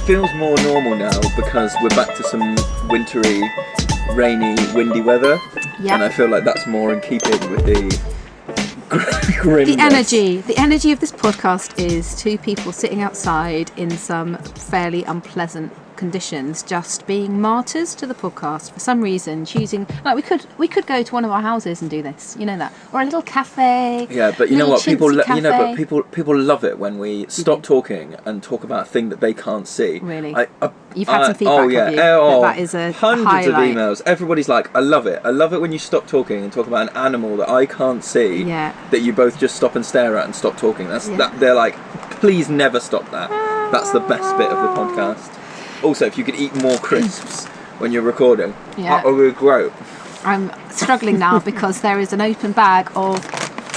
feels more normal now because we're back to some wintry, rainy, windy weather. Yeah. And I feel like that's more in keeping with the grimness. The energy of this podcast is two people sitting outside in some fairly unpleasant conditions, just being martyrs to the podcast for some reason, choosing, like, we could go to one of our houses and do this, you know that, or a little cafe. Yeah, but you know what, people cafe. people love it when we stop talking and talk about a thing that they can't see. Really? You've had some feedback, oh yeah, have you? That is a hundreds highlight. of emails. Everybody's like, I love it when you stop talking and talk about an animal that I can't see. Yeah. That you both just stop and stare at and stop talking. They're like, please never stop that. That's the best bit of the podcast. Also, if you could eat more crisps when you're recording, it would grow. I'm struggling now because there is an open bag of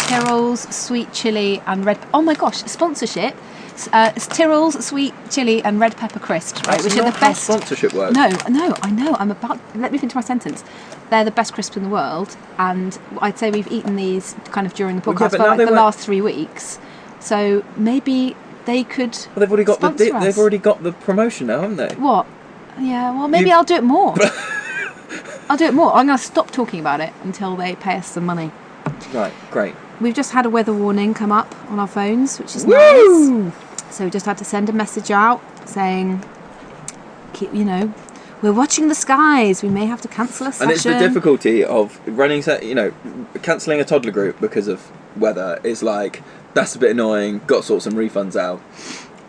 Tyrrell's sweet chili and red. Oh my gosh, sponsorship! It's Tyrrell's sweet chili and red pepper crisps, right? Which are the best. Sponsorship works. No, I know. Let me finish my sentence. They're the best crisps in the world, and I'd say we've eaten these kind of during the podcast for like the last 3 weeks. So maybe they could. Well, they've already got they've already got the promotion now, haven't they? What? Yeah. Well, maybe I'll do it more. I'll do it more. I'm going to stop talking about it until they pay us some money. Right. Great. We've just had a weather warning come up on our phones, which is nice. So we just had to send a message out saying, we're watching the skies. We may have to cancel a session. And it's the difficulty of cancelling a toddler group because of weather is like, that's a bit annoying, got to sort some refunds out.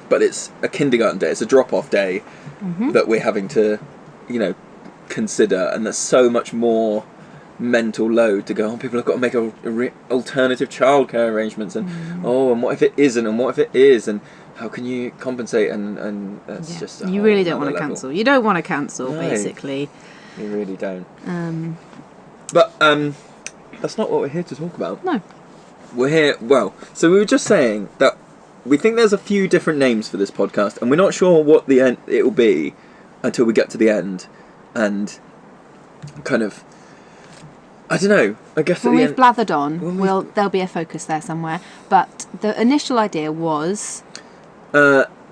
But it's a kindergarten day, it's a drop-off day that we're having to, consider, and there's so much more mental load to go on. People have got to make alternative childcare arrangements, and and what if it isn't, and what if it is, and how can you compensate, and that's just you really don't want to cancel. You don't want to cancel, basically. You really don't. But that's not what we're here to talk about. No. We're here, so we were just saying that we think there's a few different names for this podcast, and we're not sure what the end it will be until we get to the end, and kind of, I don't know, I guess when we've blathered on, there'll be a focus there somewhere, but the initial idea was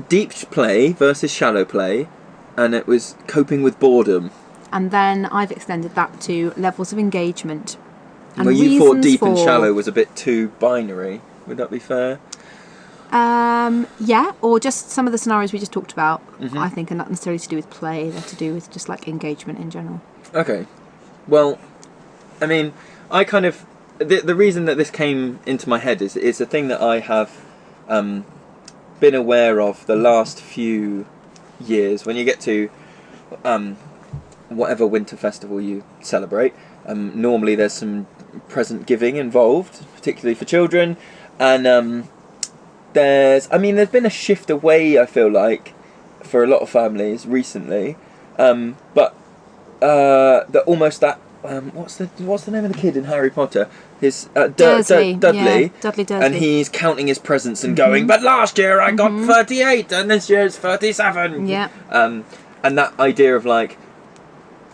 deep play versus shallow play, and it was coping with boredom. And then I've extended that to levels of engagement. Well, you thought deep and shallow was a bit too binary. Would that be fair? Yeah, or just some of the scenarios we just talked about, I think, are not necessarily to do with play. They're to do with just like engagement in general. Okay. Well, I mean, I kind of... The reason that this came into my head is a thing that I have been aware of the last few years. When you get to whatever winter festival you celebrate, normally there's some present giving involved, particularly for children, and there's been a shift away, I feel like, for a lot of families recently, but what's the name of the kid in Harry Potter? His Dursley. Dudley. Yeah, Dudley Dursley. And he's counting his presents and going, but last year I got 38 and this year it's 37. Yeah. And that idea of like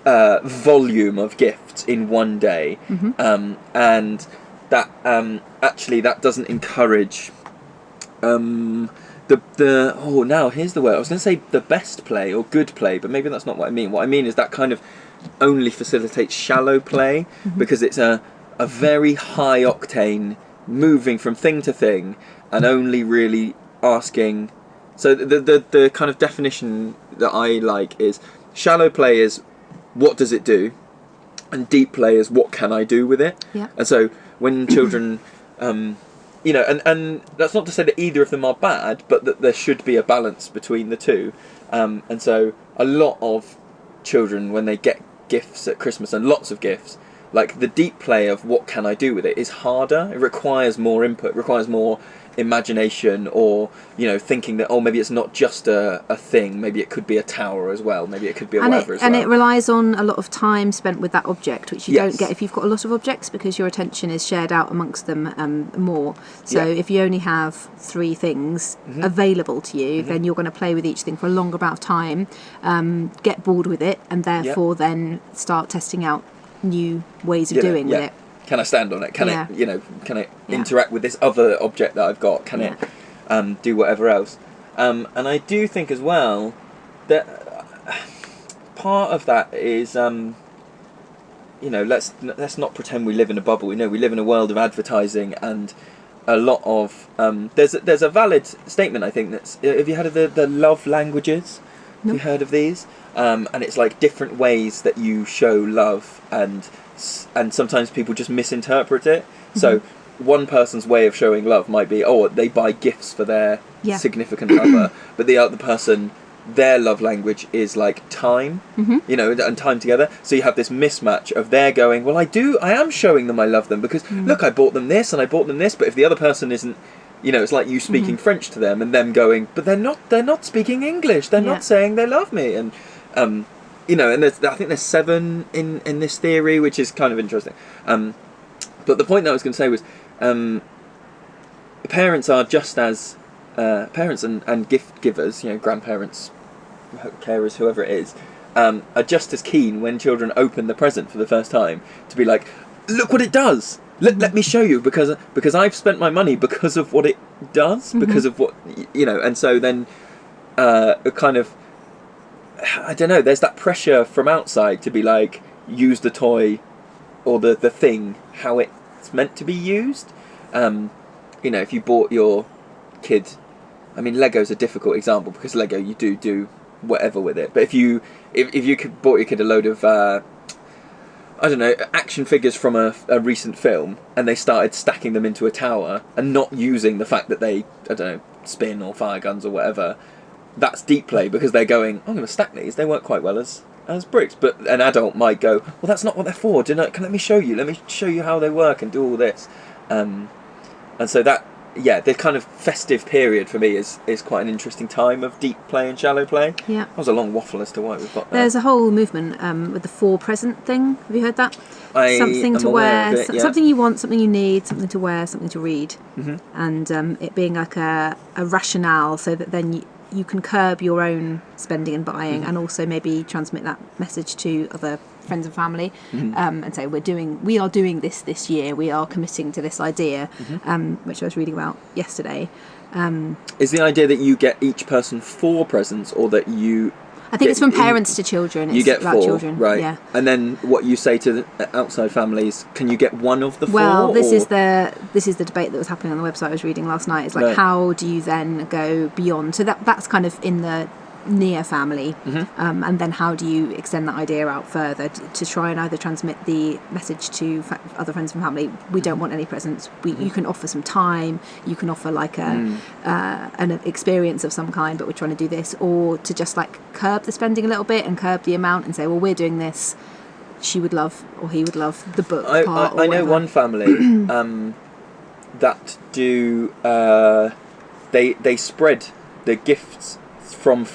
volume of gifts in one day, and that actually that doesn't encourage now here's the word. I was going to say the best play or good play, but maybe that's not what I mean. What I mean is that kind of only facilitates shallow play, because it's a very high octane moving from thing to thing and only really asking. So the kind of definition that I like is shallow play is what does it do, and deep play is what can I do with it. Yeah. And so when children and that's not to say that either of them are bad, but that there should be a balance between the two, and so a lot of children, when they get gifts at Christmas, and lots of gifts, like the deep play of what can I do with it is harder. It requires more input, requires more imagination, or thinking that maybe it's not just a thing, maybe it could be a tower as well, maybe it could be whatever as well. And it relies on a lot of time spent with that object, which you don't get if you've got a lot of objects, because your attention is shared out amongst them more. So if you only have 3 things available to you, then you're going to play with each thing for a longer amount of time, get bored with it, and therefore then start testing out new ways of doing with it. Can I stand on it? Can it, can it interact with this other object that I've got? Can it do whatever else? And I do think as well part of that is let's not pretend we live in a bubble. We live in a world of advertising, and a lot of there's a valid statement, I think, that's, have you heard of the love languages? No. Have you heard of these? And it's like different ways that you show love, and sometimes people just misinterpret it. Mm-hmm. So one person's way of showing love might be, they buy gifts for their significant other, but the other person, their love language is like time, and time together. So you have this mismatch of their going, well, I am showing them I love them because look, I bought them this and I bought them this. But if the other person isn't, it's like you speaking French to them and them going, but they're not speaking English. They're not saying they love me. And and I think there's 7 in this theory, which is kind of interesting. But the point that I was going to say was, parents are just as parents and gift givers, grandparents, carers, whoever it is, are just as keen when children open the present for the first time to be like, look what it does. Let me show you, because I've spent my money because of what it does, because of what, and so then kind of, I don't know, there's that pressure from outside to be like, use the toy or the thing how it's meant to be used. If you bought your kid, I mean, Lego's a difficult example because Lego, you do whatever with it. But if you bought your kid a load of action figures from a recent film, and they started stacking them into a tower and not using the fact that they spin or fire guns or whatever, that's deep play, because they're going, I'm going to stack these. They work quite well as bricks. But an adult might go, well, that's not what they're for. Let me show you how they work and do all this. And so that, the kind of festive period for me is quite an interesting time of deep play and shallow play. Yeah. That was a long waffle as to why we've got that. There's a whole movement with the 4 present thing. Have you heard that? Something to wear, something you want, something you need, something to wear, something to read. Mm-hmm. And it being like a rationale, so that then you can curb your own spending and buying, and also maybe transmit that message to other friends and family, and say we are doing this year, we are committing to this idea, which I was reading about yesterday. Is the idea that you get each person 4 presents, or that you... I think it's from parents to children. It's you get about 4, children, right? Yeah. And then what you say to the outside families, can you get one of the 4? Well, this is the debate that was happening on the website I was reading last night. It's like, how do you then go beyond? So that's kind of in the near family, and then how do you extend that idea out further to try and either transmit the message to other friends and family, we don't want any presents, you can offer some time, you can offer like an experience of some kind, but we're trying to do this, or to just like curb the spending a little bit and curb the amount and say, well, we're doing this, she would love or he would love the book part, or I know one family that do they spread the gifts from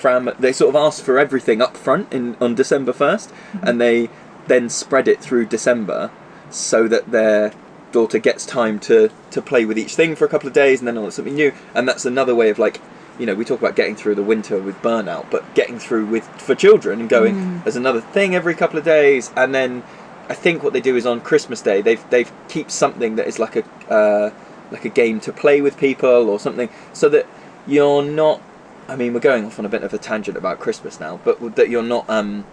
they sort of ask for everything up front on December 1st, and they then spread it through December, so that their daughter gets time to play with each thing for a couple of days, and then on something new. And that's another way of, like, we talk about getting through the winter with burnout, but getting through for children and going, there's another thing every couple of days. And then I think what they do is on Christmas Day they've keep something that is like a game to play with people or something, so that you're not, I mean, we're going off on a bit of a tangent about Christmas now, but that you're not, on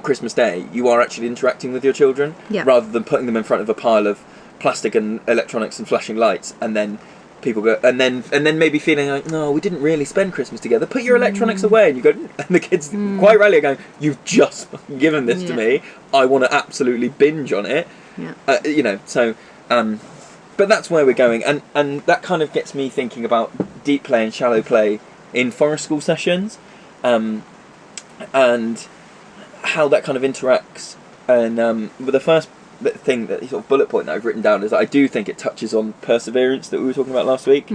Christmas Day, you are actually interacting with your children, rather than putting them in front of a pile of plastic and electronics and flashing lights, and then people go, and then maybe feeling like, no, we didn't really spend Christmas together, put your electronics away, and you go, and the kids quite rarely are going, you've just given this to me, I want to absolutely binge on it, so, but that's where we're going, and that kind of gets me thinking about deep play and shallow play in forest school sessions, and how that kind of interacts. And with the first thing, that sort of bullet point that I've written down, is that I do think it touches on perseverance that we were talking about last week,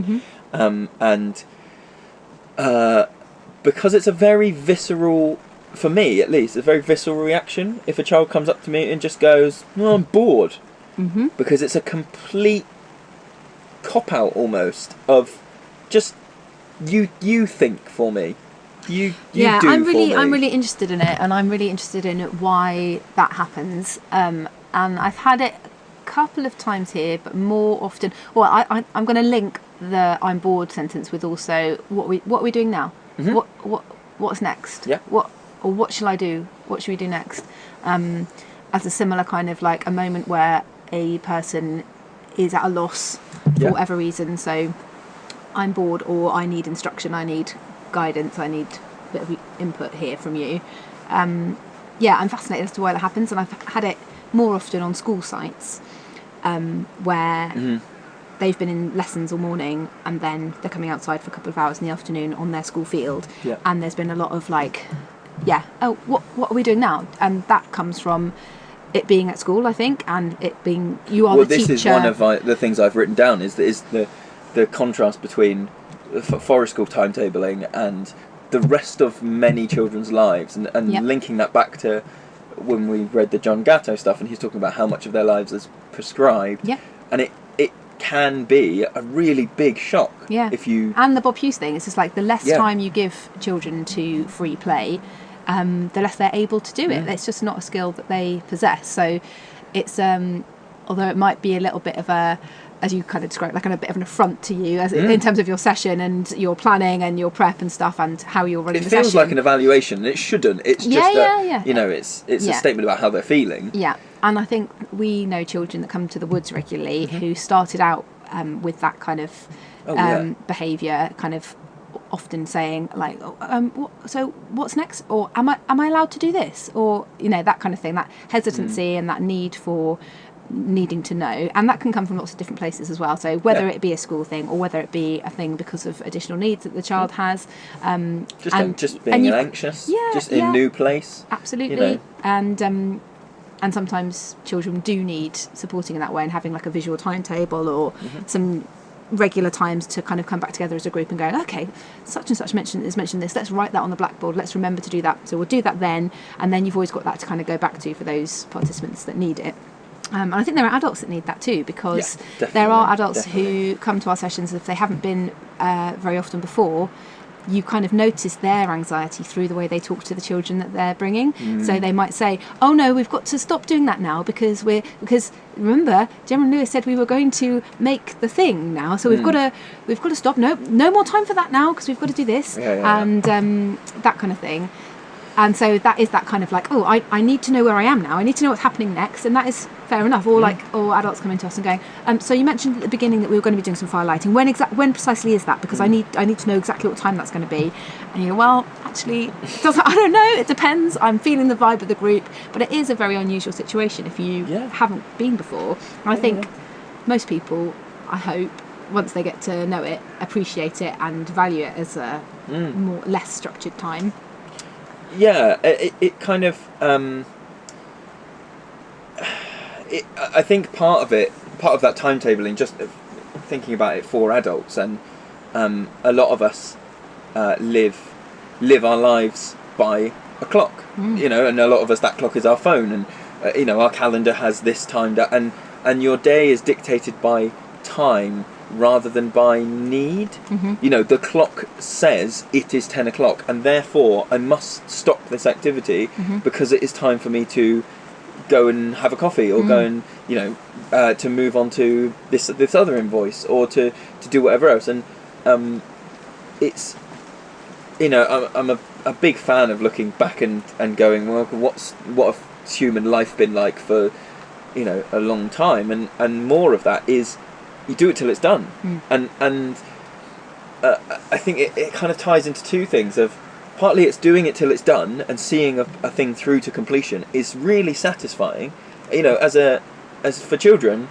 and because it's a very visceral, for me at least, a very visceral reaction if a child comes up to me and just goes, "No, I'm bored," because it's a complete cop out almost of just you think for me. You do I'm for me. really interested in it, and I'm really interested in why that happens. And I've had it a couple of times here, but more often. Well, I'm going to link the "I'm bored" sentence with also what are we doing now? What what's next? Yeah. What shall I do? What should we do next? As a similar kind of like a moment where a person is at a loss for whatever reason. So I'm bored, or I need instruction, I need guidance, I need a bit of input here from you. I'm fascinated as to why that happens, and I've had it more often on school sites where they've been in lessons all morning and then they're coming outside for a couple of hours in the afternoon on their school field, and there's been a lot of like, what are we doing now? And that comes from it being at school, I think, and it being you are the teacher. This is one of the things I've written down is the contrast between forest school timetabling and the rest of many children's lives, and linking that back to when we read the John Gatto stuff, and he's talking about how much of their lives is prescribed, and it can be a really big shock if you... And the Bob Hughes thing, it's just like the less time you give children to free play, the less they're able to do it. It's just not a skill that they possess. So it's although it might be a little bit of a, as you kind of described, like a bit of an affront to you in terms of your session and your planning and your prep and stuff and how you're running the session. It feels like an evaluation, and it shouldn't. It's just it's a statement about how they're feeling. Yeah, and I think we know children that come to the woods regularly who started out with that kind of behaviour, kind of often saying like, so what's next, or am I allowed to do this, or that kind of thing, that hesitancy and that need for needing to know, and that can come from lots of different places as well. So whether it be a school thing or whether it be a thing because of additional needs that the child has, just being anxious, in a new place, absolutely, and sometimes children do need supporting in that way, and having like a visual timetable or some regular times to kind of come back together as a group and going, okay, such and such mentioned this, let's write that on the blackboard, let's remember to do that, so we'll do that then, and then you've always got that to kind of go back to for those participants that need it. And I think there are adults that need that too, because there are adults who come to our sessions, if they haven't been very often before, you kind of notice their anxiety through the way they talk to the children that they're bringing. So they might say, oh no, we've got to stop doing that now because remember, Gemma and Lewis said we were going to make the thing now, so we've got to stop. No more time for that now because we've got to do this, and that kind of thing. And so that is that kind of like, oh, I need to know where I am now. I need to know what's happening next, and that is fair enough. Or or adults coming to us and going, so you mentioned at the beginning that we were going to be doing some firelighting. When precisely is that? Because I need to know exactly what time that's going to be. And you go, well, actually, I don't know. It depends. I'm feeling the vibe of the group, but it is a very unusual situation if you haven't been before. And I think most people, I hope, once they get to know it, appreciate it and value it as a more less structured time. Yeah, it kind of. I think part of that timetabling, just thinking about it for adults, and a lot of us live our lives by a clock, and a lot of us, that clock is our phone, and our calendar has this time and your day is dictated by time rather than by need. The clock says it is 10 o'clock and therefore I must stop this activity because it is time for me to go and have a coffee or go and to move on to this other invoice or to do whatever else. And it's I'm a big fan of looking back and going, well, what has human life been like for a long time, and more of that is you do it till it's done. And I think it kind of ties into two things. Of partly it's doing it till it's done and seeing a thing through to completion is really satisfying. As for children,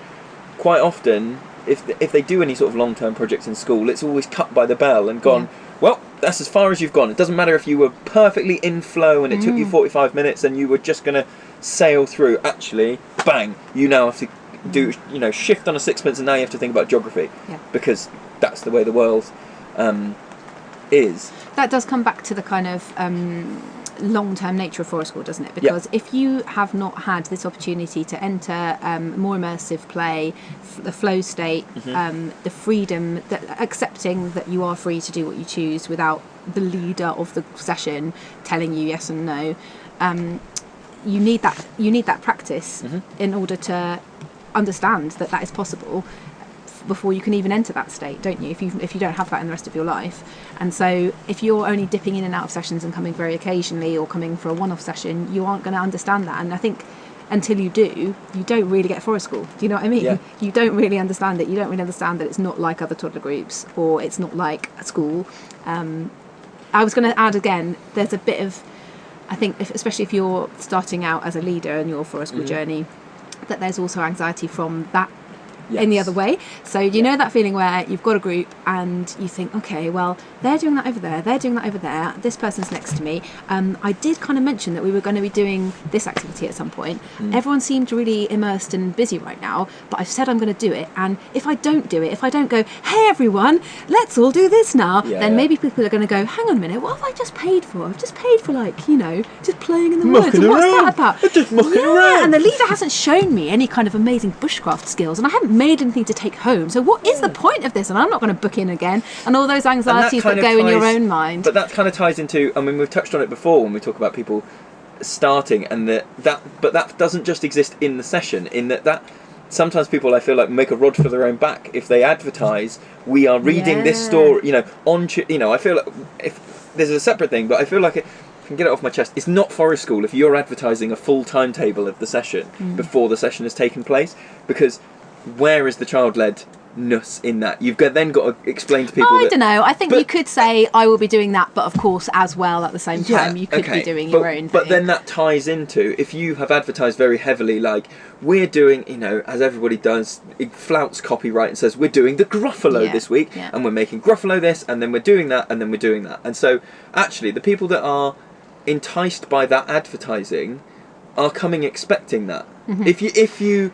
quite often if they do any sort of long-term projects in school, it's always cut by the bell and gone, well, that's as far as you've gone. It doesn't matter if you were perfectly in flow and it took you 45 minutes and you were just going to sail through. Actually, bang, you now have to do shift on a sixpence, and now you have to think about geography because that's the way the world is. That does come back to the kind of long-term nature of forest school, doesn't it? Because if you have not had this opportunity to enter more immersive play, the flow state, the freedom, accepting that you are free to do what you choose without the leader of the session telling you yes and no, you need that practice in order to understand that is possible before you can even enter that state, don't you? If you don't have that in the rest of your life. And so if you're only dipping in and out of sessions and coming very occasionally, or coming for a one-off session, you aren't going to understand that. And I think until you do, you don't really get forest school. Do you know what I mean? Yeah. You don't really understand it. You don't really understand that it's not like other toddler groups, or it's not like a school. I was going to add again, there's a bit of, I think, especially if you're starting out as a leader in your forest school journey, that there's also anxiety from that in the other way. So you know that feeling where you've got a group and you think, okay, well, they're doing that over there, they're doing that over there, this person's next to me. I did kind of mention that we were going to be doing this activity at some point. Everyone seemed really immersed and busy right now, but I've said I'm going to do it, and if I don't do it, if I don't go, hey everyone, let's all do this now, then maybe people are going to go, hang on a minute, what have I just paid for? I've just paid for, like, you know, just playing in the woods, and what's that about? Just mucking around. And the leader hasn't shown me any kind of amazing bushcraft skills, and I haven't made anything to take home, so what is the point of this? And I'm not going to book in again, and all those anxieties that go in your own mind. But that kind of ties into, I mean, we've touched on it before when we talk about people starting, and but that doesn't just exist in the session, in that sometimes people, I feel like, make a rod for their own back if they advertise, we are reading this story, you know, I feel like, if there's a separate thing, but I feel like I can get it off my chest, it's not forest school if you're advertising a full timetable of the session before the session has taken place, because where is the child-ledness in that? You've then got to explain to people. I don't know. I think you could say, I will be doing that, but of course, as well, at the same time, you could be doing your own thing. But then that ties into, if you have advertised very heavily, like, we're doing, you know, as everybody does, it flouts copyright and says, we're doing the Gruffalo this week, and we're making Gruffalo this, and then we're doing that, and then we're doing that. And so, actually, the people that are enticed by that advertising are coming expecting that. If you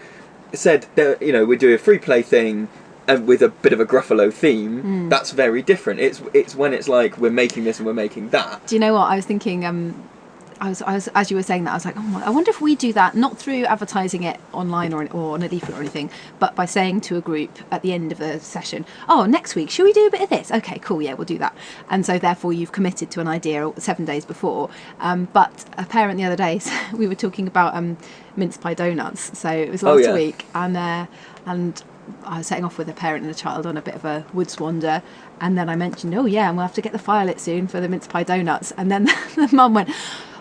said that, you know, we do a free play thing and with a bit of a Gruffalo theme, that's very different. It's when it's like, we're making this and we're making that. Do you know what I was thinking? I was as you were saying that, I was like, I wonder if we do that, not through advertising it online or on a leaflet or anything, but by saying to a group at the end of the session, oh, next week, should we do a bit of this? Okay, cool, yeah, we'll do that. And so therefore you've committed to an idea 7 days before. But a parent the other day, we were talking about mince pie donuts. So it was last week, and I was setting off with a parent and a child on a bit of a woods wander, and then I mentioned, oh yeah, and we'll have to get the fire lit soon for the mince pie donuts. And then the mum went,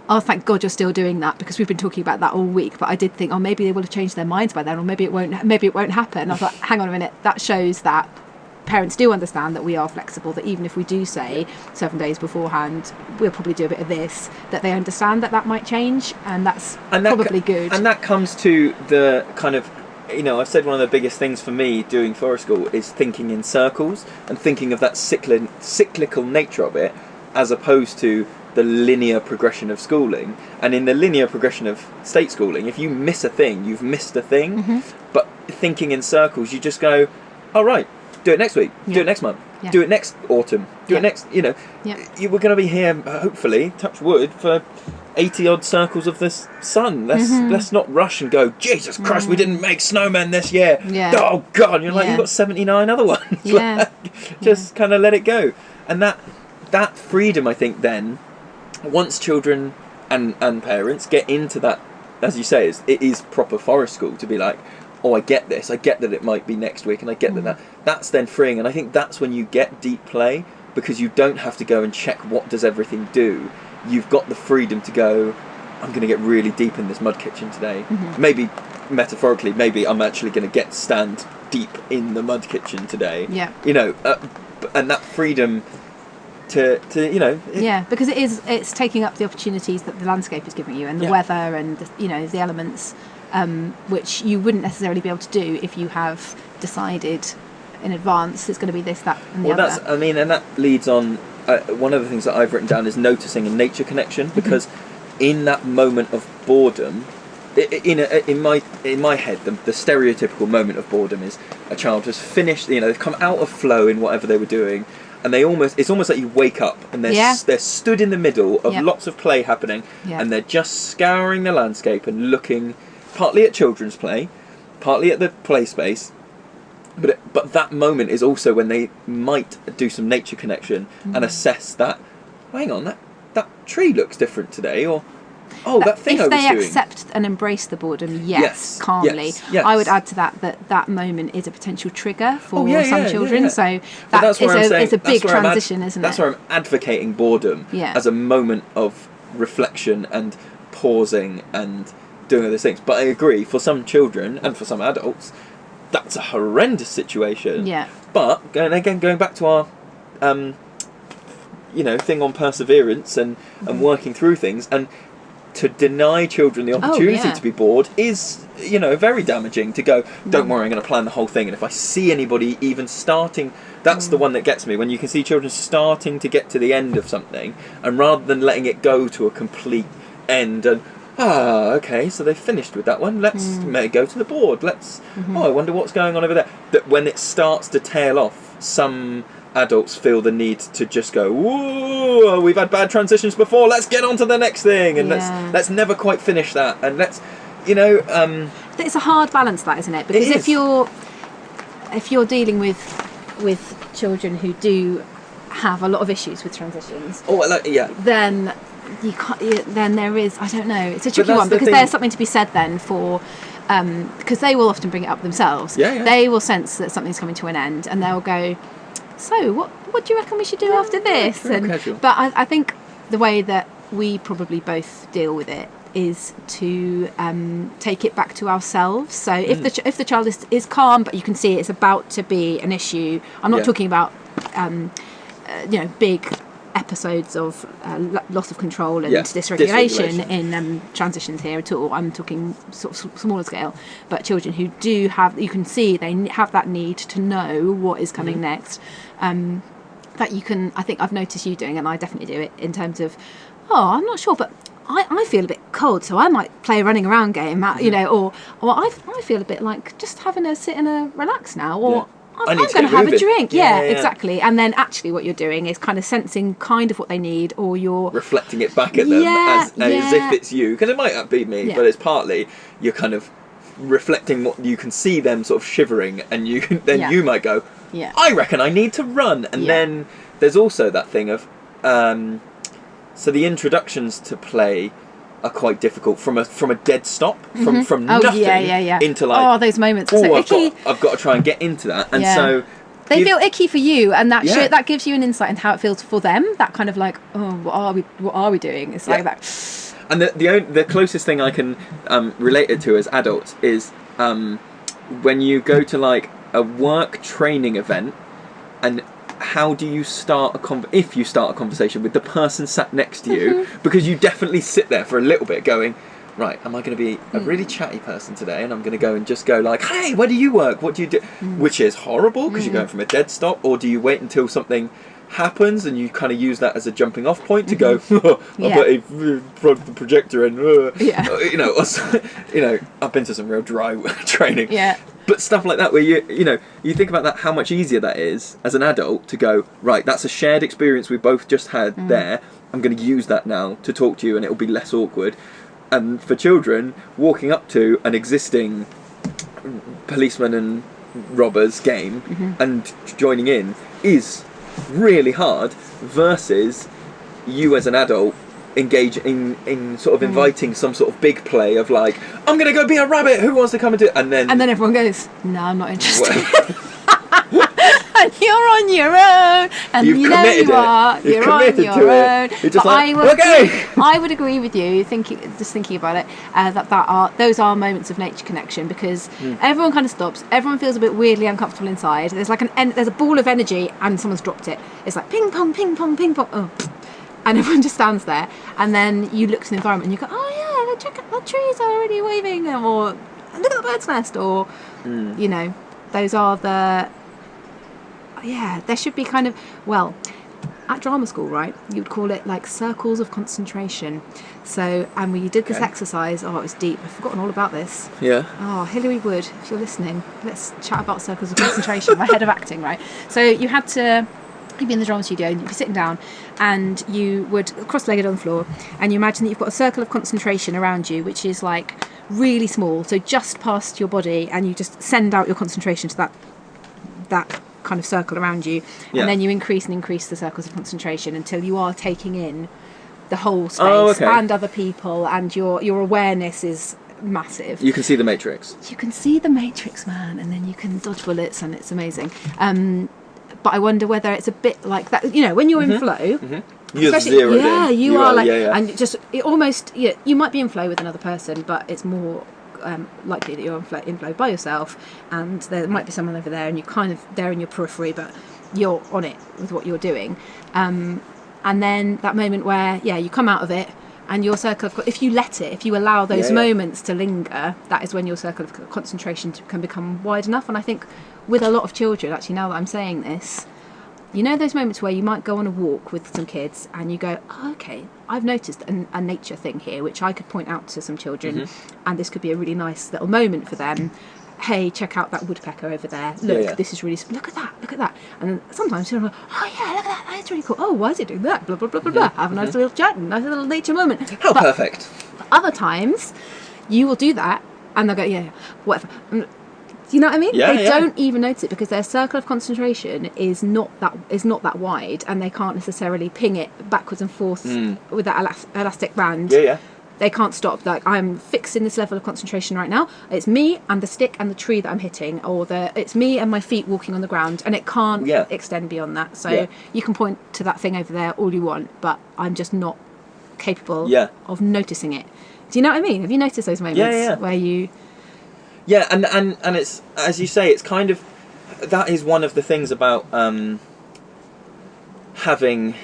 oh, thank God you're still doing that, because we've been talking about that all week. But I did think, oh, maybe they will have changed their minds by then, or maybe it won't happen. And I was like, hang on a minute, that shows that parents do understand that we are flexible, that even if we do say 7 days beforehand, we'll probably do a bit of this, that they understand that might change, and that's probably good. And that comes to the kind of, you know, I've said one of the biggest things for me doing forest school is thinking in circles and thinking of that cyclical nature of it, as opposed to the linear progression of schooling. And in the linear progression of state schooling, if you miss a thing, you've missed a thing. But thinking in circles, you just go, all right, do it next week, do it next month, do it next autumn, do it next, you know. We're going to be here, hopefully, touch wood, for 80 odd circles of the sun. Let's not rush and go, Jesus Christ, we didn't make snowmen this year. Oh God, you're like, you've got 79 other ones. Just kind of let it go. And that freedom, I think, then, once children and parents get into that, as you say, it is proper forest school to be like, oh, I get this, I get that it might be next week, and I get that's then freeing. And I think that's when you get deep play, because you don't have to go and check what does everything do. You've got the freedom to go, I'm going to get really deep in this mud kitchen today. Maybe metaphorically, maybe I'm actually going to stand deep in the mud kitchen today. You know, and that freedom to you know, because it's taking up the opportunities that the landscape is giving you, and the weather, and you know, the elements, which you wouldn't necessarily be able to do if you have decided in advance it's going to be this, that, and the other. And that leads on. One of the things that I've written down is noticing a nature connection, because in that moment of boredom, in my head, the stereotypical moment of boredom is a child has finished, you know, they've come out of flow in whatever they were doing, and it's almost like you wake up and they're stood in the middle of lots of play happening, and they're just scouring the landscape and looking partly at children's play, partly at the play space. But that moment is also when they might do some nature connection and assess that, hang on, that tree looks different today, or Oh, that thing I if was they doing. accept and embrace the boredom, Yes, calmly. yes. I would add to that moment is a potential trigger for yeah, some yeah, children. yeah. So But that it's a big that's where transition, isn't that's it? where I'm advocating boredom as a moment of reflection and pausing and doing other things. But I agree, for some children and for some adults, that's a horrendous situation. Yeah. But going back to our thing on perseverance and working through things, and to deny children the opportunity to be bored is, very damaging. To go, don't worry, I'm going to plan the whole thing, and if I see anybody even starting, that's the one that gets me, when you can see children starting to get to the end of something, and rather than letting it go to a complete end and okay, so they've finished with that one, let's go to the board, I wonder what's going on over there. That when it starts to tail off, some adults feel the need to just go, whoa, we've had bad transitions before, let's get on to the next thing, and let's never quite finish that, and let's it's a hard balance, that, isn't it? Because if you're dealing with children who do have a lot of issues with transitions, then you can't. Then there is, I don't know, it's a tricky one, because there's something to be said then for. Because they will often bring it up themselves. They will sense that something's coming to an end, and they'll go, so what do you reckon we should do after this? But I think the way that we probably both deal with it is to take it back to ourselves. So if the child is calm, but you can see it's about to be an issue, I'm not talking about big episodes of loss of control and dysregulation in transitions here at all. I'm talking sort of smaller scale, but children who do have, you can see they have that need to know what is coming next. That you can, I think I've noticed you doing, and I definitely do it, in terms of, I'm not sure, but I feel a bit cold, so I might play a running around game, or I feel a bit like just having a sit and a relax now, or I'm going to have a drink. Yeah, exactly. And then actually what you're doing is kind of sensing kind of what they need, or you're reflecting it back at them as if it's you, because it might not be me, but it's partly you're kind of reflecting what you can see them sort of shivering, and you might go, I reckon I need to run. And then there's also that thing of so the introductions to play are quite difficult from a dead stop, from nothing into like, those moments are so icky. I've got to try and get into that, and so they feel icky for you, and that gives you an insight into how it feels for them. That kind of like, what are we doing? It's like that. And the closest thing I can relate it to as adults is when you go to like a work training event, and how do you start if you start a conversation with the person sat next to you, because you definitely sit there for a little bit going, right, am I going to be a really chatty person today, and I'm going to go and just go like, hey, where do you work, what do you do, which is horrible because you're going from a dead stop, or do you wait until something happens and you kind of use that as a jumping off point to go, I bet he plugged the projector in, I've been to some real dry training, but stuff like that where you think about that, how much easier that is as an adult to go, right, that's a shared experience we both just had there, I'm going to use that now to talk to you, and it'll be less awkward. And for children, walking up to an existing policeman and robbers game and joining in is really hard, versus you as an adult engage in sort of inviting some sort of big play of like, I'm gonna go be a rabbit, who wants to come and do it, and then everyone goes, no, I'm not interested. And you're on your own, and you're on your own. You're just I would agree with you, thinking about it, those are moments of nature connection, because everyone kind of stops, everyone feels a bit weirdly uncomfortable inside, there's like there's a ball of energy and someone's dropped it, it's like ping pong ping pong ping pong, and everyone just stands there, and then you look to the environment and you go, oh yeah, check out the trees are already waving, or look at the bird's nest, or those are the there should be kind of, well, at drama school, right, you would call it like circles of concentration. So, and we did this exercise, it was deep, I've forgotten all about this. Hilary Wood, if you're listening, let's chat about circles of concentration. My head of acting, right? So you'd be in the drama studio, and you'd be sitting down, and you would cross-legged on the floor, and you imagine that you've got a circle of concentration around you, which is like really small, so just past your body, and you just send out your concentration to that kind of circle around you, and then you increase the circles of concentration until you are taking in the whole space and other people, and your awareness is massive. You can see the Matrix. You can see the Matrix, man, and then you can dodge bullets, and it's amazing. But I wonder whether it's a bit like that. You know, when you're in flow, you're zeroed in. Yeah, you are like, and just you might be in flow with another person, but it's more likely that you're in flow by yourself, and there might be someone over there, and you're kind of there in your periphery, but you're on it with what you're doing. And then that moment where you come out of it, and your circle of, if you allow those moments to linger, that is when your circle of concentration can become wide enough. And I think with a lot of children, actually, now that I'm saying this, you know, those moments where you might go on a walk with some kids and you go, oh, okay, I've noticed a nature thing here, which I could point out to some children, and this could be a really nice little moment for them. Hey, check out that woodpecker over there. Look, this is really... Look at that. And then sometimes you're like, oh, yeah, look at that. That's really cool. Oh, why is it doing that? Blah, blah, blah, blah, blah. Have a nice little chat, nice little nature moment. How perfect. Other times, you will do that, and they'll go, whatever. Do you know what I mean? They don't even notice it because their circle of concentration is not that wide, and they can't necessarily ping it backwards and forth with that elastic band. They can't stop. Like, I'm fixed in this level of concentration right now. It's me and the stick and the tree that I'm hitting, or it's me and my feet walking on the ground, and it can't extend beyond that. So you can point to that thing over there all you want, but I'm just not capable of noticing it. Do you know what I mean? Have you noticed those moments where you... Yeah, and it's, as you say, it's kind of... That is one of the things about having...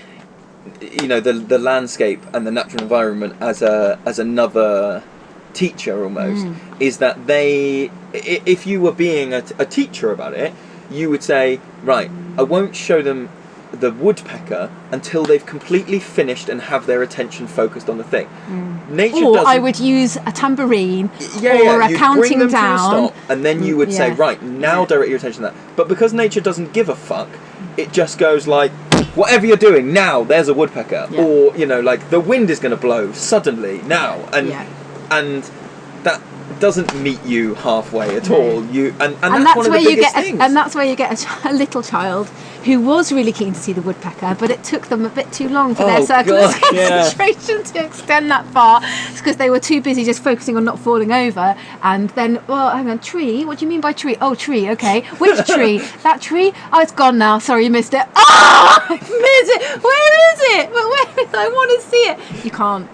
you know, the landscape and the natural environment as another teacher almost, is that if you were being a teacher about it, you would say, right, I won't show them the woodpecker until they've completely finished and have their attention focused on the thing. Nature or I would use a tambourine or a counting bring them down to a stop, and then you would say, right, now direct your attention to that. But because nature doesn't give a fuck, it just goes like, whatever you're doing now, there's a woodpecker, or you know, like the wind is going to blow suddenly now, and that doesn't meet you halfway at all. And that's one of the biggest things. And that's where you get a little child who was really keen to see the woodpecker, but it took them a bit too long for their circle of concentration to extend that far. It's because they were too busy just focusing on not falling over. And then, well, hang on, tree? What do you mean by tree? Oh, tree, okay. Which tree? That tree? Oh, it's gone now. Sorry, you missed it. Oh, I missed it. Where is it? But where is it? I want to see it. You can't.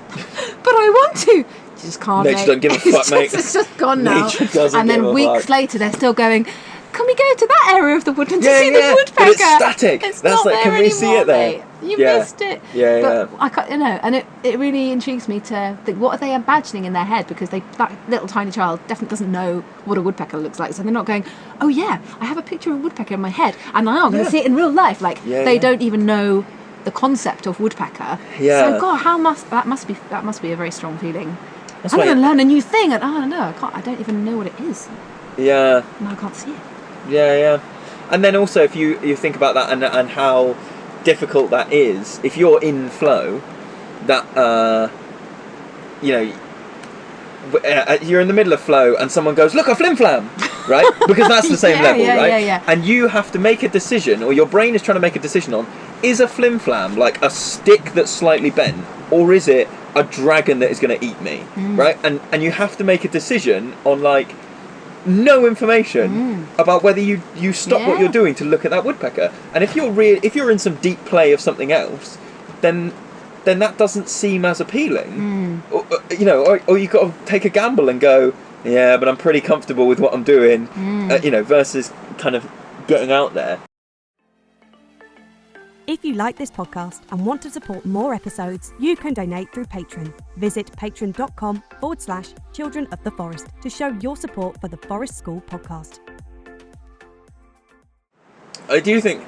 But I want to. You just can't. Nature doesn't give a fuck, mate. It's just gone now. Nature doesn't and then give a weeks fuck. later, they're still going, can we go to that area of the woodland to see the woodpecker? But it's static. It's That's not like, there can we anymore, see it there? mate. You missed it. But I can't, you know, and it really intrigues me to think, what are they imagining in their head? Because that little tiny child definitely doesn't know what a woodpecker looks like. So they're not going, oh yeah, I have a picture of a woodpecker in my head, and now I'm going to see it in real life. Like they don't even know the concept of woodpecker. So God, that must be a very strong feeling. I'm going to learn a new thing, and I don't know. I don't even know what it is. Yeah. And I can't see it. Yeah. And then also, if you think about that and how difficult that is, if you're in flow, that you know, you're in the middle of flow and someone goes, look, a flim flam, right? Because that's the same level, right? Yeah. And you have to make a decision, or your brain is trying to make a decision on, is a flim flam like a stick that's slightly bent, or is it a dragon that is going to eat me, right? And you have to make a decision on like no information about whether you stop what you're doing to look at that woodpecker. And if you're in some deep play of something else, then that doesn't seem as appealing. Or, you know, or you've got to take a gamble and go, yeah, but I'm pretty comfortable with what I'm doing, you know, versus kind of getting out there. If you like this podcast and want to support more episodes, you can donate through Patreon. Visit patreon.com/Children of the Forest to show your support for the Forest School podcast. I do think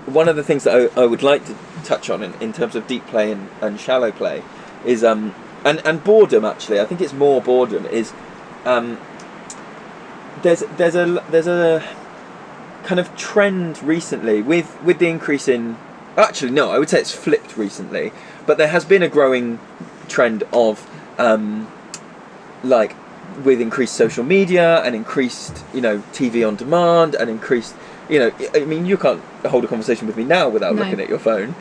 one of the things that I would like to touch on in terms of deep play and shallow play is and boredom. Actually, I think it's more boredom. Is there's a kind of trend recently with the increase in, actually no, I would say it's flipped recently, but there has been a growing trend of like with increased social media and increased, you know, TV on demand and increased, you know, I mean, you can't hold a conversation with me now without looking at your phone.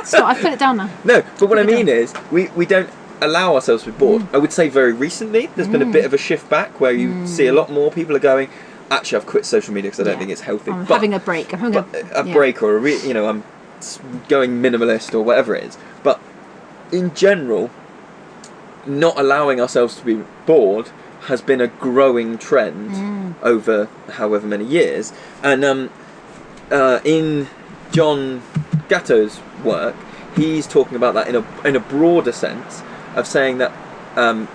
Stop, I've put it down now. No, but what I mean is, we don't allow ourselves to be bored. I would say very recently, there's been a bit of a shift back where you see a lot more people are going, actually, I've quit social media because I don't think it's healthy. I'm having a break. I'm having a break, or I'm going minimalist or whatever it is. But in general, not allowing ourselves to be bored has been a growing trend over however many years. And in John Gatto's work, he's talking about that in a broader sense of saying that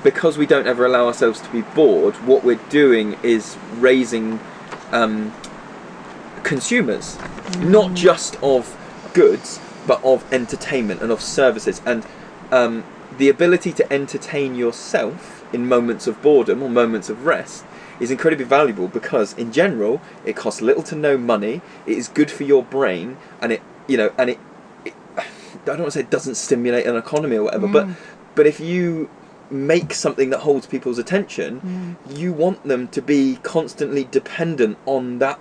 because we don't ever allow ourselves to be bored, what we're doing is raising consumers, not just of goods, but of entertainment and of services. And the ability to entertain yourself in moments of boredom or moments of rest is incredibly valuable, because in general it costs little to no money, it is good for your brain, and it I don't want to say it doesn't stimulate an economy or whatever, but if you make something that holds people's attention, you want them to be constantly dependent on that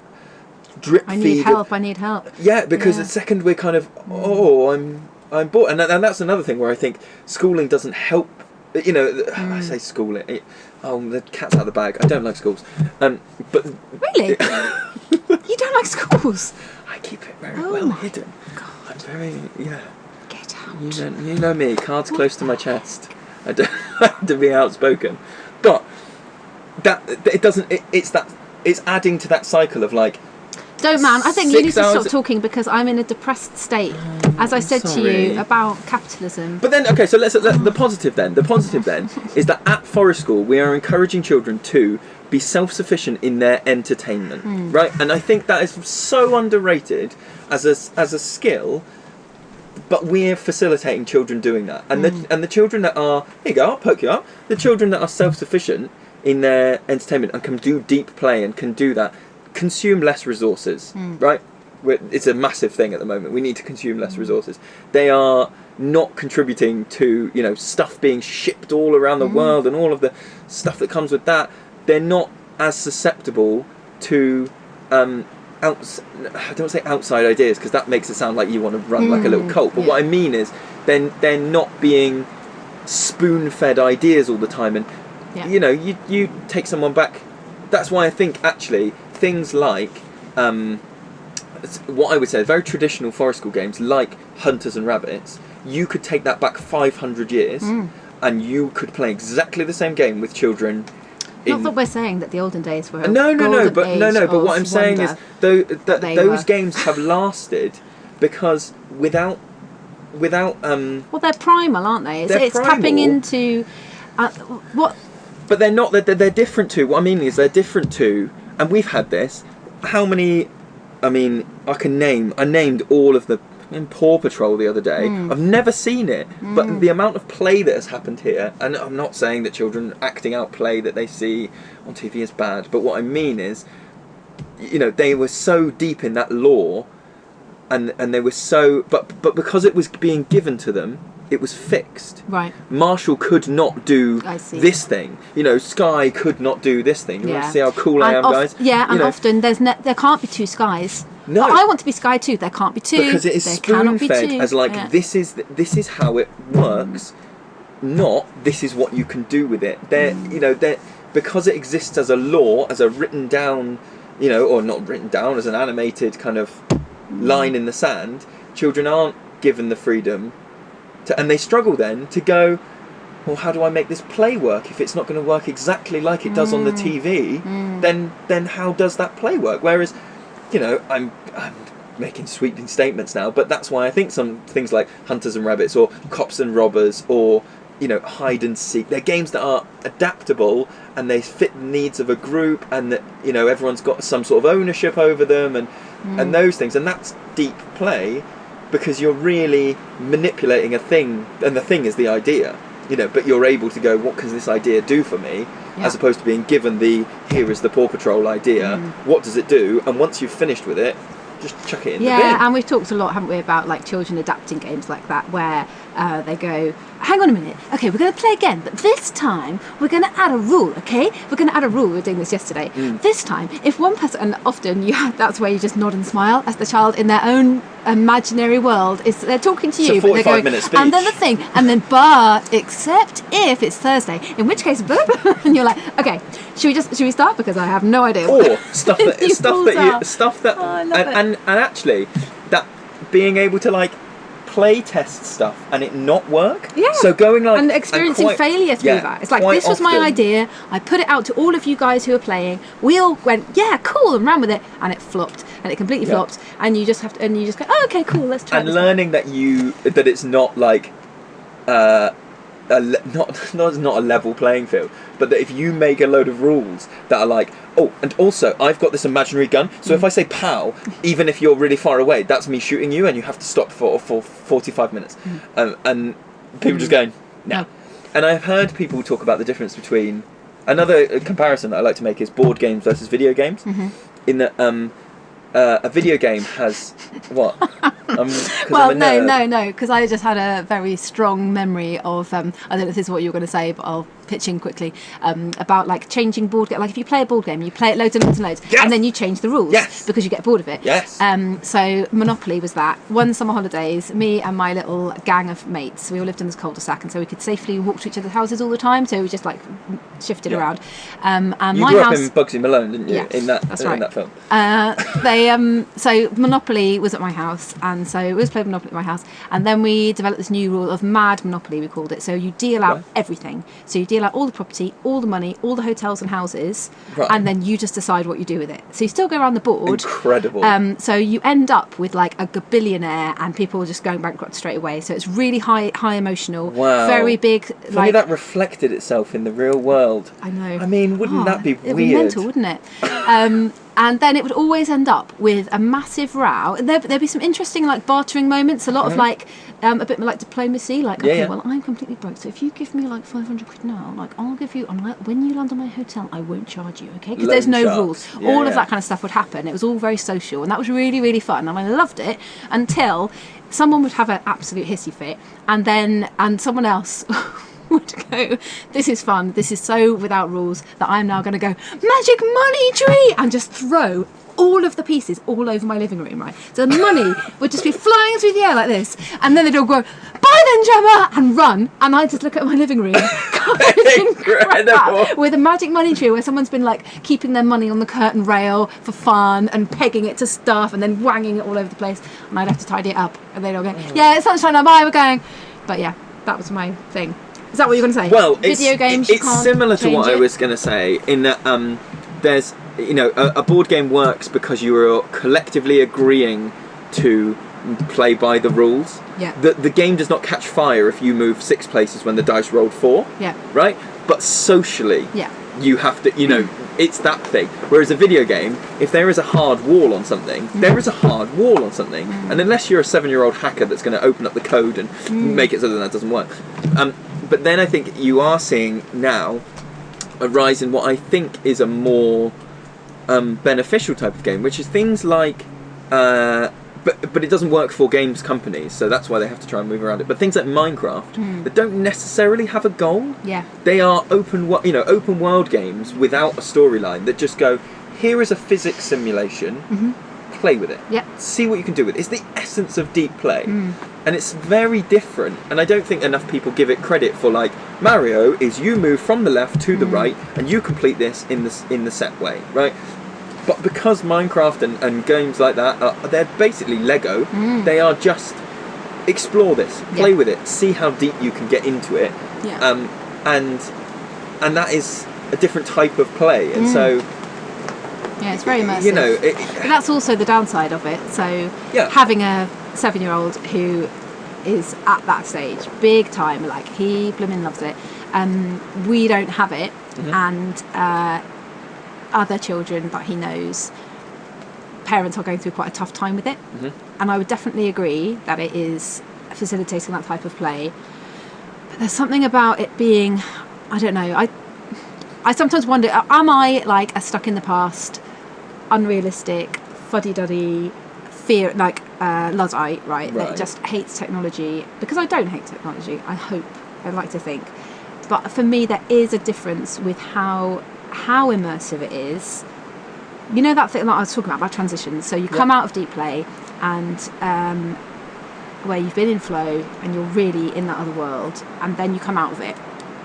drip feed. I need help. Yeah, because the second we're kind of, I'm bored, and that's another thing where I think schooling doesn't help. I say schooling. The cat's out of the bag. I don't like schools. But really, you don't like schools? I keep it very well hidden. God. I'm very Get out. You know me. Cards close to my chest. I don't like to be outspoken, but that it doesn't. It's adding to that cycle of like. Don't, man. I think you need to stop talking, because I'm in a depressed state, as I said to you about capitalism. But then, okay, so the positive then. The positive then is that at Forest School we are encouraging children to be self-sufficient in their entertainment, right? And I think that is so underrated as a skill. But we're facilitating children doing that, and the children that are, here you go, I'll poke you up. The children that are self-sufficient in their entertainment and can do deep play and can do that, consume less resources, right? It's a massive thing at the moment. We need to consume less resources. They are not contributing to stuff being shipped all around the world and all of the stuff that comes with that. They're not as susceptible to I don't want to say outside ideas, because that makes it sound like you want to run like a little cult, but what I mean is they're not being spoon-fed ideas all the time, and you take someone back. That's why I think actually things like what I would say very traditional Forest School games like Hunters and Rabbits, you could take that back 500 years and you could play exactly the same game with children. Not that we're saying that the olden days were No, but what I'm saying is those games have lasted because without well, they're primal, aren't they? It's tapping into what. But they're not. They're different to. What I mean is they're different to. And we've had this. How many? I mean, I named all of the in Paw Patrol the other day. I've never seen it, but the amount of play that has happened here. And I'm not saying that children acting out play that they see on TV is bad. But what I mean is, they were so deep in that lore, and they were so. But because it was being given to them, it was fixed. Right. Marshall could not do this thing. Sky could not do this thing. You want to see how cool I am, guys? Yeah, and often there can't be two Skies. No. But I want to be Sky too. There can't be two. Because it is spoon-fed as like, this is how it works, not this is what you can do with it. They're because it exists as a law, as a written down, or not written down, as an animated kind of line in the sand, children aren't given the freedom and they struggle then to go, well, how do I make this play work? If it's not going to work exactly like it does on the TV, then how does that play work? Whereas, I'm making sweeping statements now, but that's why I think some things like Hunters and Rabbits or Cops and Robbers or hide and seek, they're games that are adaptable and they fit the needs of a group, and that everyone's got some sort of ownership over them and those things, and that's deep play. Because you're really manipulating a thing, and the thing is the idea, but you're able to go, what can this idea do for me? As opposed to being given here is the Paw Patrol idea, what does it do? And once you've finished with it, just chuck it in the bin. Yeah, and we've talked a lot, haven't we, about like children adapting games like that, where they go, hang on a minute. Okay, we're going to play again, but this time we're going to add a rule, okay? We're going to add a rule. We were doing this yesterday. This time, if one person, and often that's where you just nod and smile as the child in their own imaginary world they're talking to you, but they're going, and then the thing, and then but except if it's Thursday, in which case, blah, blah, and you're like, okay, should we start, because I have no idea. Or stuff that I love it. and actually that being able to like play test stuff and it not work. Yeah. So going like and experiencing failure through that. It's like, this was my idea. I put it out to all of you guys who are playing. We all went, yeah, cool, and ran with it, and it flopped, and it completely flopped. And you just go, oh, okay, cool, let's try. And learning that it's not like not a level playing field, but that if you make a load of rules that are like, oh, and also I've got this imaginary gun, so if I say pow, even if you're really far away, that's me shooting you, and you have to stop for 45 minutes. And people just going, no. And I've heard people talk about the difference between, another comparison that I like to make is board games versus video games. In that a video game has what? Well, no, because I just had a very strong memory of I don't know if this is what you're going to say, but I'll pitch in quickly about like changing board game. Like if you play a board game, you play it loads and loads and loads, and then you change the rules because you get bored of it. So Monopoly was that. One summer holidays, me and my little gang of mates, we all lived in this cul-de-sac, and so we could safely walk to each other's houses all the time. So we just like shifted around. And you my grew house, up in Bugsy Malone, didn't you? Yeah, in that that's right. In that film. So Monopoly was at my house, and so we always played Monopoly at my house, and then we developed this new rule of Mad Monopoly, we called it. So you deal out everything. So you deal out all the property, all the money, all the hotels and houses, and then you just decide what you do with it. So you still go around the board. Incredible. So you end up with like a billionaire, and people are just going bankrupt straight away. So it's really high emotional, very big. Funny that reflected itself in the real world. I know. I mean, wouldn't that be weird? It'd be mental, wouldn't it? And then it would always end up with a massive row. There'd be some interesting like bartering moments, a lot of like a bit like diplomacy, like, well, I'm completely broke, so if you give me like 500 quid now, like I'll give you, when you land on my hotel, I won't charge you, okay? Because there's no rules. All of that kind of stuff would happen. It was all very social, and that was really, really fun, and I loved it until someone would have an absolute hissy fit, and someone else would go, this is fun, this is so without rules that I'm now going to go, magic money tree, and just throw all of the pieces all over my living room, right? So the money would just be flying through the air like this, and then they'd all go, bye then, Gemma, and run, and I just look at my living room incredible with a magic money tree where someone's been like keeping their money on the curtain rail for fun and pegging it to stuff and then wanging it all over the place, and I'd have to tidy it up, and they'd all go, yeah, it's sunshine now, bye, we're going. But yeah, that was my thing. Is that what you're going to say? Well, video games. It's similar to what I was going to say in that there's, a board game works because you are collectively agreeing to play by the rules. Yeah. The game does not catch fire if you move 6 places when the dice rolled 4. Yeah. Right? But socially, you have to, it's that thing. Whereas a video game, if there is a hard wall on something, there is a hard wall on something. And unless you're a 7-year-old hacker that's going to open up the code and make it so that doesn't work. But then I think you are seeing now a rise in what I think is a more beneficial type of game, which is things like, but it doesn't work for games companies, so that's why they have to try and move around it. But things like Minecraft that don't necessarily have a goal. Yeah. They are open world games without a storyline that just go, here is a physics simulation. Play with it. See what you can do with it. It's the essence of deep play. And it's very different, and I don't think enough people give it credit for, like, Mario is you move from the left to the right and you complete this in the set way, right? But because Minecraft and games like that they're basically Lego, they are just explore this, play with it, see how deep you can get into it. And that is a different type of play, and so yeah, it's very immersive. But that's also the downside of it. So having a 7-year-old who is at that stage, big time, like he blooming loves it. We don't have it, and other children that he knows, parents are going through quite a tough time with it. And I would definitely agree that it is facilitating that type of play. But there's something about it being, I don't know, I sometimes wonder, am I like a stuck in the past, unrealistic, fuddy-duddy, fear, like Luddite, right? That just hates technology, because I don't hate technology, I hope I like to think. But for me, there is a difference with how immersive it is. You know that thing that I was talking about transitions. So you come out of deep play and where you've been in flow and you're really in that other world, and then you come out of it.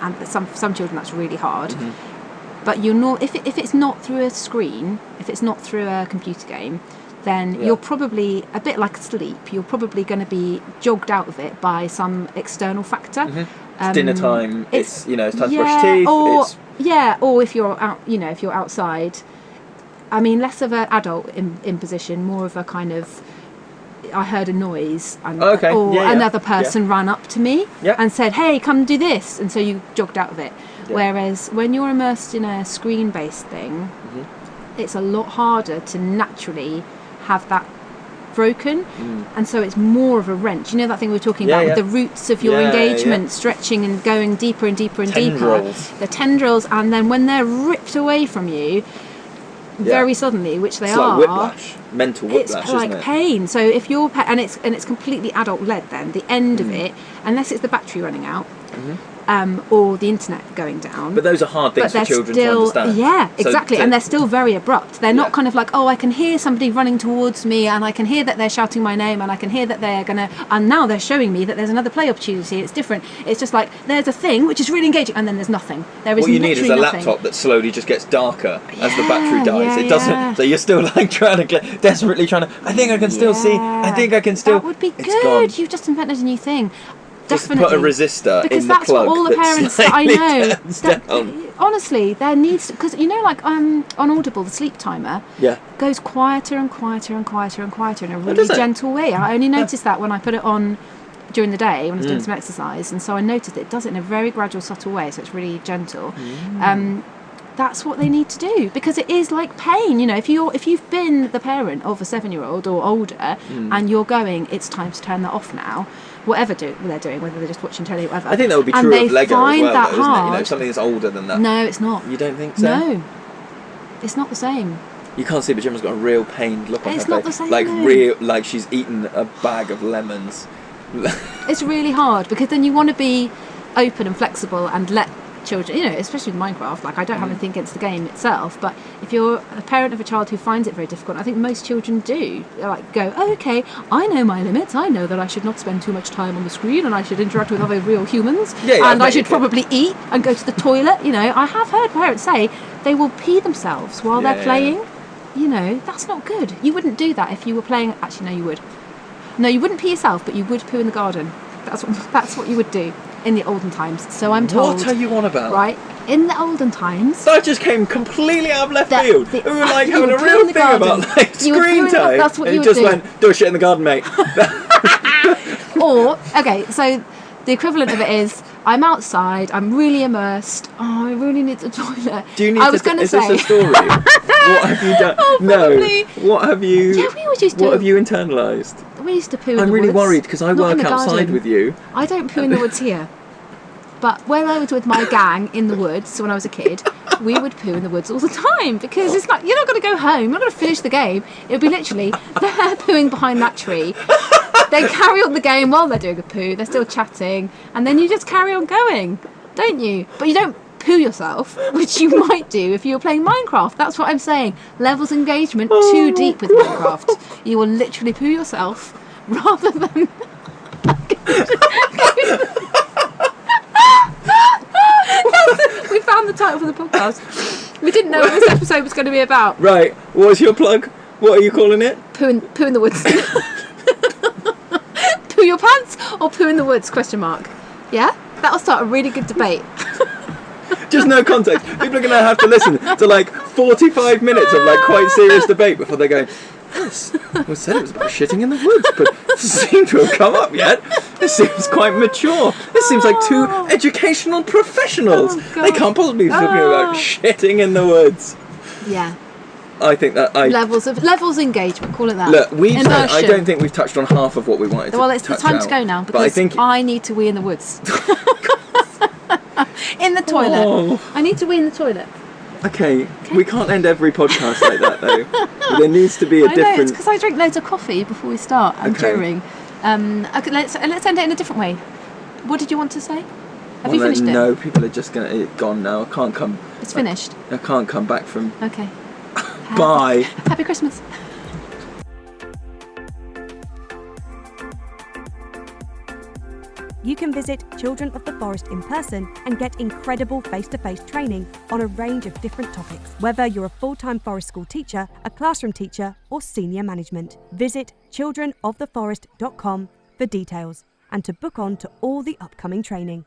And some children that's really hard. But you're not if it's not through a screen, if it's not through a computer game, then you're probably a bit like sleep. You're probably going to be jogged out of it by some external factor. It's dinner time. It's it's time to brush your teeth. Or if you're out, if you're outside. I mean, less of an adult imposition, more of a kind of. I heard a noise, and, another person ran up to me and said, "Hey, come do this," and so you jogged out of it. Yeah. Whereas when you're immersed in a screen-based thing, it's a lot harder to naturally have that broken, and so it's more of a wrench. You know that thing we were talking about with the roots of your engagement stretching and going deeper and deeper and deeper. The tendrils, and then when they're ripped away from you. Very suddenly, which they it's are. Like whiplash, mental whiplash. It's like isn't it? pain. So if you're and it's completely adult led. Then the end of it, unless it's the battery running out, or the internet going down. But those are hard things for children to understand. Yeah, exactly. And they're still very abrupt. They're not kind of like, oh, I can hear somebody running towards me, and I can hear that they're shouting my name, and I can hear that they're gonna. And now they're showing me that there's another play opportunity. It's different. It's just like there's a thing which is really engaging, and then there's nothing. There is. What you need is a nothing. laptop that slowly just gets darker as the battery dies. It doesn't. So you're still like desperately trying to. I think I can still see. I think I can still. That would be good. You've just invented a new thing. Definitely. Just put a resistor because in the plug. Because that's what all the parents that I know. Down. Honestly, there needs because like on Audible, the sleep timer goes quieter and quieter and quieter and quieter in a really gentle way. I only noticed that when I put it on during the day when I was doing some exercise, and so I noticed it does it in a very gradual, subtle way. So it's really gentle. That's what they need to do because it is like pain. If you've been the parent of a 7-year-old or older and you're going, it's time to turn that off now. Whatever they're doing, whether they're just watching telly or whatever. I think that would be true of Lego as well, that though, hard. isn't it? Something that's older than that. No, it's not. You don't think so? No, it's not the same. You can't see, but Gemma's got a real pained look on her face. It's not the same. Like she's eaten a bag of lemons. It's really hard because then you want to be open and flexible and let children, especially with Minecraft, like I don't have anything against the game itself, but if you're a parent of a child who finds it very difficult, I think most children do, go, oh, okay, I know my limits, I know that I should not spend too much time on the screen and I should interact with other real humans, and I should probably eat and go to the toilet. I have heard parents say they will pee themselves while they're playing. That's not good. You wouldn't do that if you were playing. Actually, no, you would. No, you wouldn't pee yourself, but you would poo in the garden. That's what you would do in the olden times. So I'm told. What are you on about? Right, in the olden times. That just came completely out of left field. We were like having a real thing about screen time. That's what you would just do. Went, do a shit in the garden, mate. Or so the equivalent of it is I'm outside, I'm really immersed. Oh, I really need the toilet. Do you need? Is this a story? What have you done? Probably. No. What have you? Yeah, we always used to. What have you internalised? We used to poo in the woods. I'm really worried because I work outside with you. I don't poo in the woods here. But when I was with my gang in the woods when I was a kid, we would poo in the woods all the time because it's like, you're not going to go home, you're not going to finish the game. It would be literally, they're pooing behind that tree. They carry on the game while they're doing a poo, they're still chatting, and then you just carry on going, don't you? But you don't poo yourself, which you might do if you were playing Minecraft. That's what I'm saying. Levels of engagement too deep with Minecraft. You will literally poo yourself rather than... We found the title for the podcast. We didn't know what this episode was going to be about. Right. What's your plug? What are you calling it? Poo in the woods. Poo your pants or poo in the woods? ? Yeah? That'll start a really good debate. Just no context. People are going to have to listen to like 45 minutes of like quite serious debate before they go, yes, we said it was about shitting in the woods, but it doesn't seem to have come up yet. This seems quite mature. This seems like two educational professionals. They can't possibly be talking about shitting in the woods. Yeah. I think that levels engagement, call it that. Look, I don't think we've touched on half of what we wanted to touch Well, it's the time to go now because I need to wee in the woods. In the toilet. Oh. I need to wee in the toilet. Okay, we can't end every podcast like that though. There needs to be a different... I know, it's because I drink loads of coffee before we start and during. Okay, let's end it in a different way. What did you want to say? Have you finished it? No, people are just gone now. I can't come. It's finished. I can't come back from. Okay. Bye. Happy Christmas. You can visit Children of the Forest in person and get incredible face-to-face training on a range of different topics. Whether you're a full-time forest school teacher, a classroom teacher, or senior management, visit childrenoftheforest.com for details and to book on to all the upcoming training.